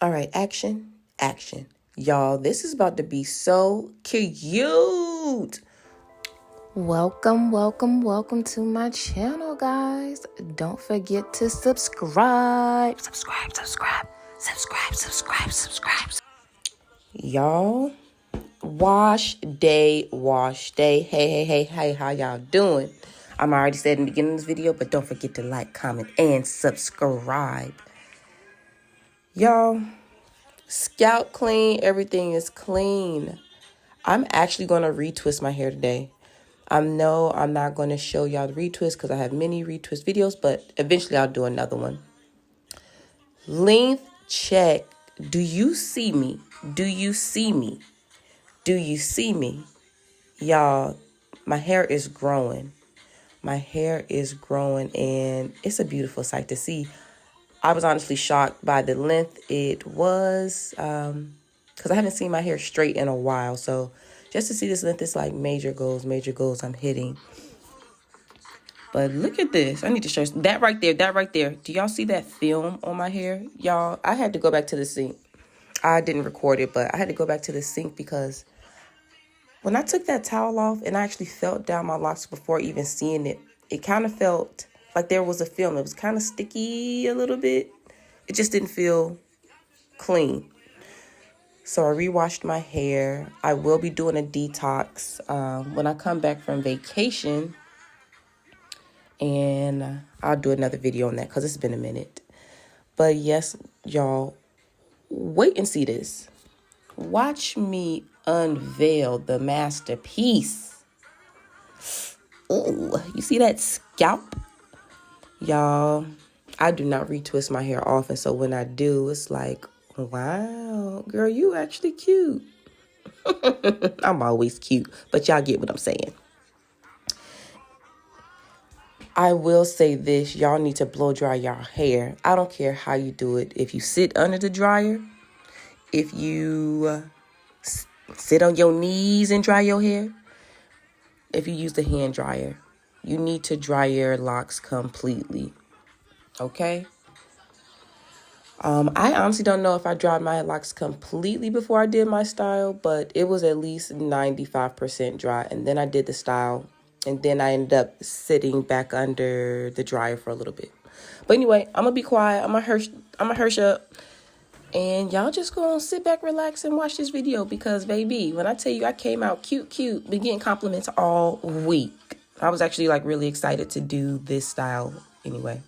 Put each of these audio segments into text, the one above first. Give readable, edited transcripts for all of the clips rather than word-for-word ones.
All right, action, action. Y'all, this is about to be so cute. Welcome to my channel, guys. Don't forget to subscribe. Subscribe. Y'all, wash day. Hey, how y'all doing? I'm already said in the beginning of this video, but don't forget to like, comment, and subscribe. Y'all, scalp clean, everything is clean. I'm actually going to retwist my hair today. I know I'm not going to show y'all the retwist because I have many retwist videos, but eventually I'll do another one. Length check. Do you see me? Do you see me? Do you see me? Y'all, my hair is growing. My hair is growing and it's a beautiful sight to see. I was honestly shocked by the length it was because I haven't seen my hair straight in a while. So just to see this length, it's like major goals I'm hitting. But look at this. I need to show you that right there. Do y'all see that film on my hair? Y'all, I had to go back to the sink. I didn't record it, but I had to go back to the sink because when I took that towel off and I actually felt down my locks before even seeing it, it kind of felt like there was a film. It was kind of sticky a little bit. It just didn't feel clean. So I rewashed my hair. I will be doing a detox when I come back from vacation. And I'll do another video on that because it's been a minute. But yes, y'all, wait and see this. Watch me unveil the masterpiece. Oh, you see that scalp? Y'all, I do not retwist my hair often. So when I do, it's like, wow, girl, you actually cute. I'm always cute, but y'all get what I'm saying. I will say this, y'all need to blow dry your hair. I don't care how you do it. If you sit under the dryer, if you sit on your knees and dry your hair, if you use the hand dryer, you need to dry your locks completely, okay? I honestly don't know if I dried my locks completely before I did my style, but it was at least 95% dry, and then I did the style. And then I ended up sitting back under the dryer for a little bit. But anyway, I'm going to be quiet. I'm going to hush up. And y'all just go and sit back, relax, and watch this video. Because, baby, when I tell you I came out cute, been getting compliments all week. I was actually, like, really excited to do this style anyway.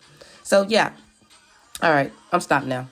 So, yeah. All right. I'm stopped now.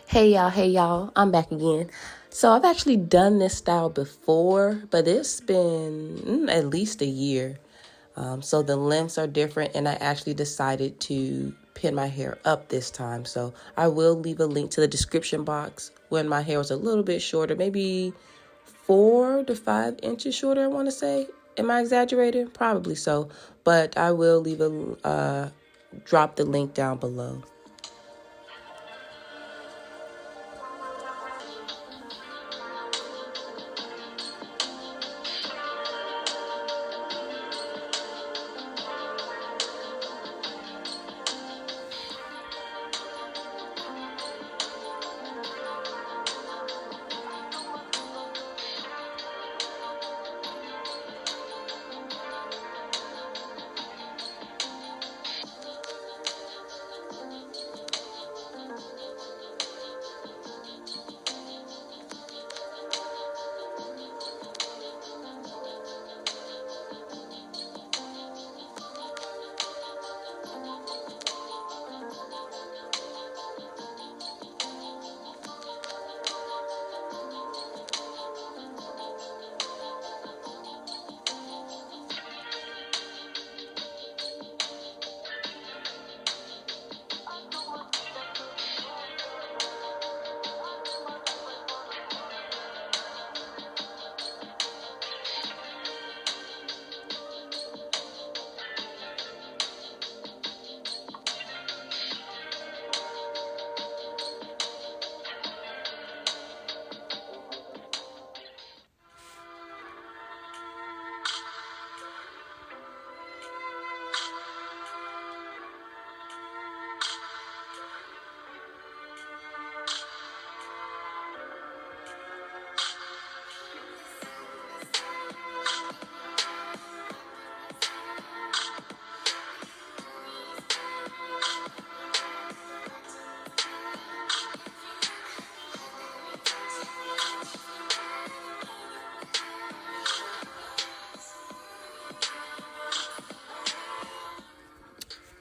Hey y'all, I'm back again. So I've actually done this style before, but it's been at least a year. So the lengths are different, and I actually decided to pin my hair up this time. So I will leave a link to the description box when my hair was a little bit shorter, maybe 4 to 5 inches shorter, I want to say. Am I exaggerating? Probably so, but I will leave drop the link down below.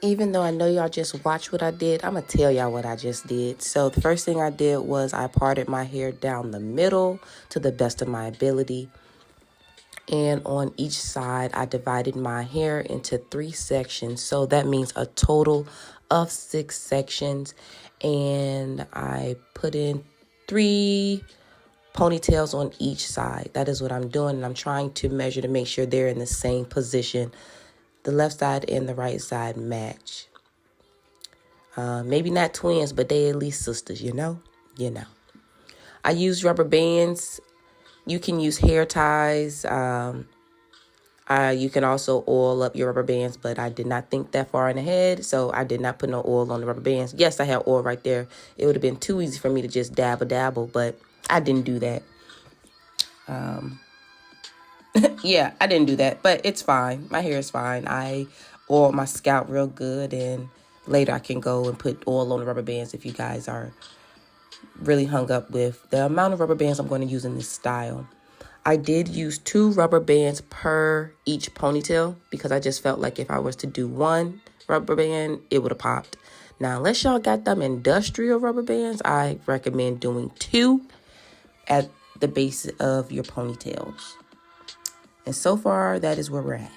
Even though I know y'all just watched what I did, I'm going to tell y'all what I just did. So the first thing I did was I parted my hair down the middle to the best of my ability. And on each side, I divided my hair into 3 sections. So that means a total of 6 sections. And I put in 3 ponytails on each side. That is what I'm doing. And I'm trying to measure to make sure they're in the same position. The left side and the right side match. Maybe not twins, but they at least sisters, you know? You know. I use rubber bands. You can use hair ties. You can also oil up your rubber bands, but I did not think that far in ahead, so I did not put no oil on the rubber bands. Yes, I had oil right there. It would have been too easy for me to just dabble, but I didn't do that. Yeah, I didn't do that, but it's fine. My hair is fine. I oil my scalp real good, and later I can go and put oil on the rubber bands if you guys are really hung up with the amount of rubber bands I'm going to use in this style. I did use 2 rubber bands per each ponytail because I just felt like if I was to do 1 rubber band, it would have popped. Now, unless y'all got them industrial rubber bands, I recommend doing 2 at the base of your ponytails. And so far, that is where we're at.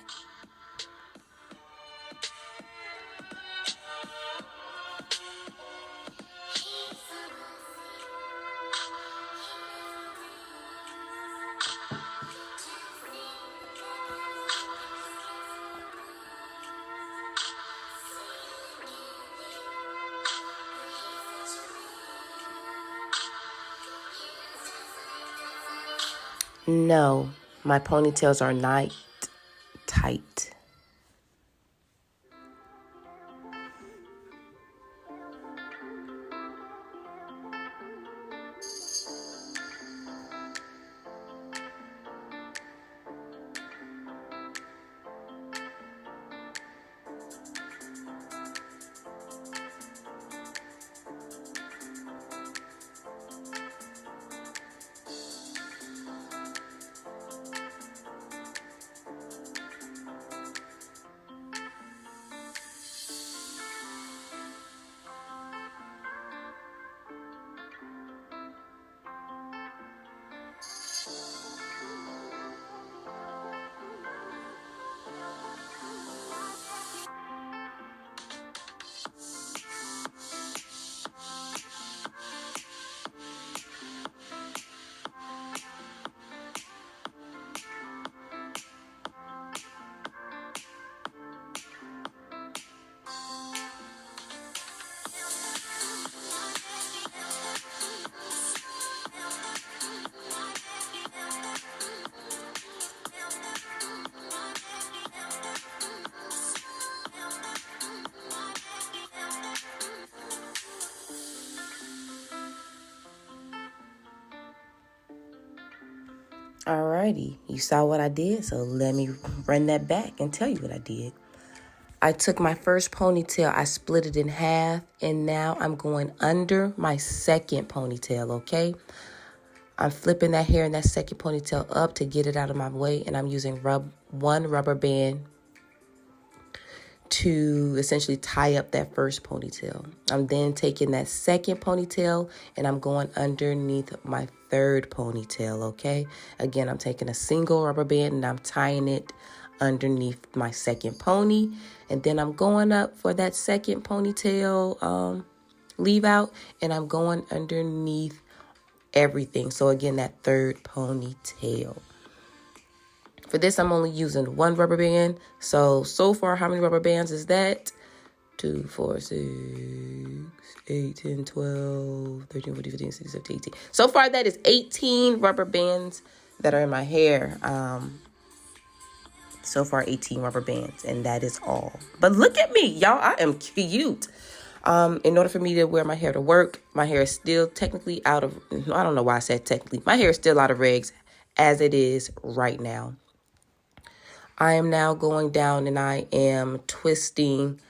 No, my ponytails are not tight. Alrighty, you saw what I did, so let me run that back and tell you what I did. I took my first ponytail, I split it in half, and now I'm going under my second ponytail, okay? I'm flipping that hair in that second ponytail up to get it out of my way, and I'm using 1 rubber band to essentially tie up that first ponytail. I'm then taking that second ponytail and I'm going underneath my third ponytail, okay? Again, I'm taking a single rubber band and I'm tying it underneath my second pony. And then I'm going up for that second ponytail leave out and I'm going underneath everything. So again, that third ponytail. For this, I'm only using 1 rubber band. So far, how many rubber bands is that? 2, 4, 6, 8, 10, 12, 13, 14, 15, 16, 17, 18. So far, that is 18 rubber bands that are in my hair. So far, 18 rubber bands, and that is all. But look at me, y'all. I am cute. In order for me to wear my hair to work, my hair is still technically out of, I don't know why I said technically. My hair is still out of regs as it is right now. I am now going down and I am twisting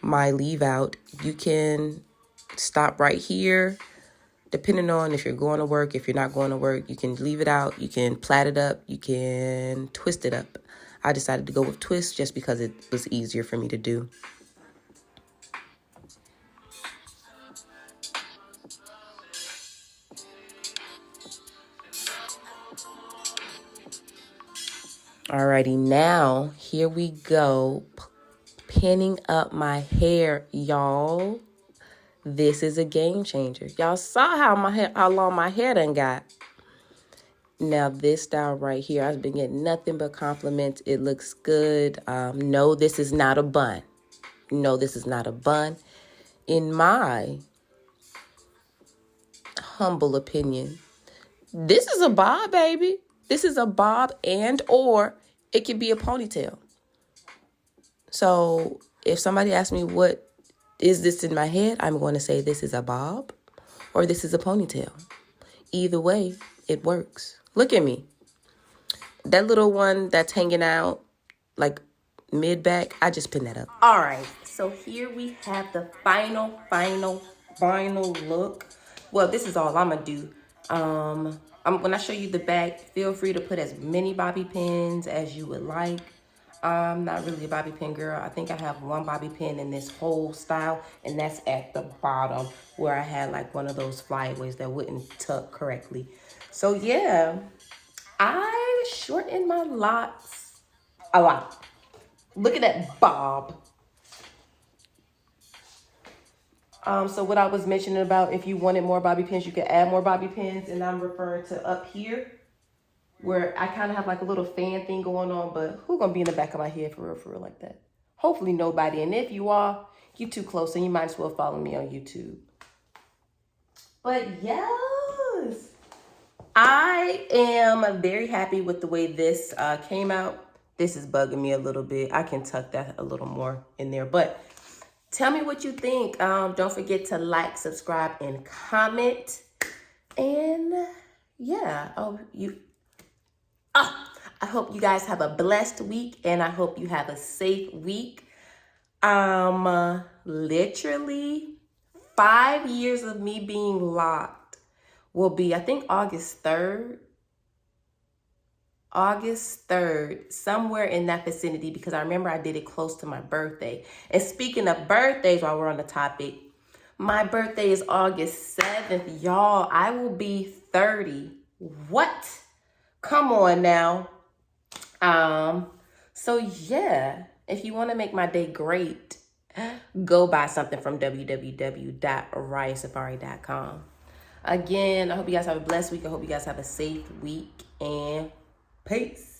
my leave out. You can stop right here, depending on if you're going to work. If you're not going to work, you can leave it out. You can plait it up. You can twist it up. I decided to go with twist just because it was easier for me to do. Alrighty, now here we go. Pinning up my hair, y'all. This is a game changer. Y'all saw how long my hair done got. Now this style right here, I've been getting nothing but compliments. It looks good. No, this is not a bun. No, this is not a bun. In my humble opinion, this is a bob, baby. This is a bob, and or it could be a ponytail. So if somebody asks me what is this in my head, I'm going to say this is a bob or this is a ponytail. Either way, it works. Look at me. That little one that's hanging out like mid-back, I just pinned that up. All right, so here we have the final look. Well, this is all I'm gonna do. When I show you the back, feel free to put as many bobby pins as you would like. I'm not really a bobby pin girl. I think I have one bobby pin in this whole style, and that's at the bottom where I had like one of those flyaways that wouldn't tuck correctly. So yeah, I shortened my locks a lot. Look at that bob. So what I was mentioning about if you wanted more bobby pins, you could add more bobby pins, and I'm referring to up here where I kind of have like a little fan thing going on, but who gonna be in the back of my head for real like that? Hopefully nobody, and if you are, you too close, and you might as well follow me on YouTube. But yes, I am very happy with the way this came out. This is bugging me a little bit. I can tuck that a little more in there, but tell me what you think. Don't forget to like, subscribe, and comment. And yeah, I hope you guys have a blessed week, and I hope you have a safe week. Literally 5 years of me being locked will be, I think, August 3rd, somewhere in that vicinity, because I remember I did it close to my birthday. And speaking of birthdays, while we're on the topic, my birthday is August 7th. Y'all, I will be 30. What? Come on now. So yeah, if you want to make my day great, go buy something from www.riahsafari.com. Again, I hope you guys have a blessed week. I hope you guys have a safe week, and peace.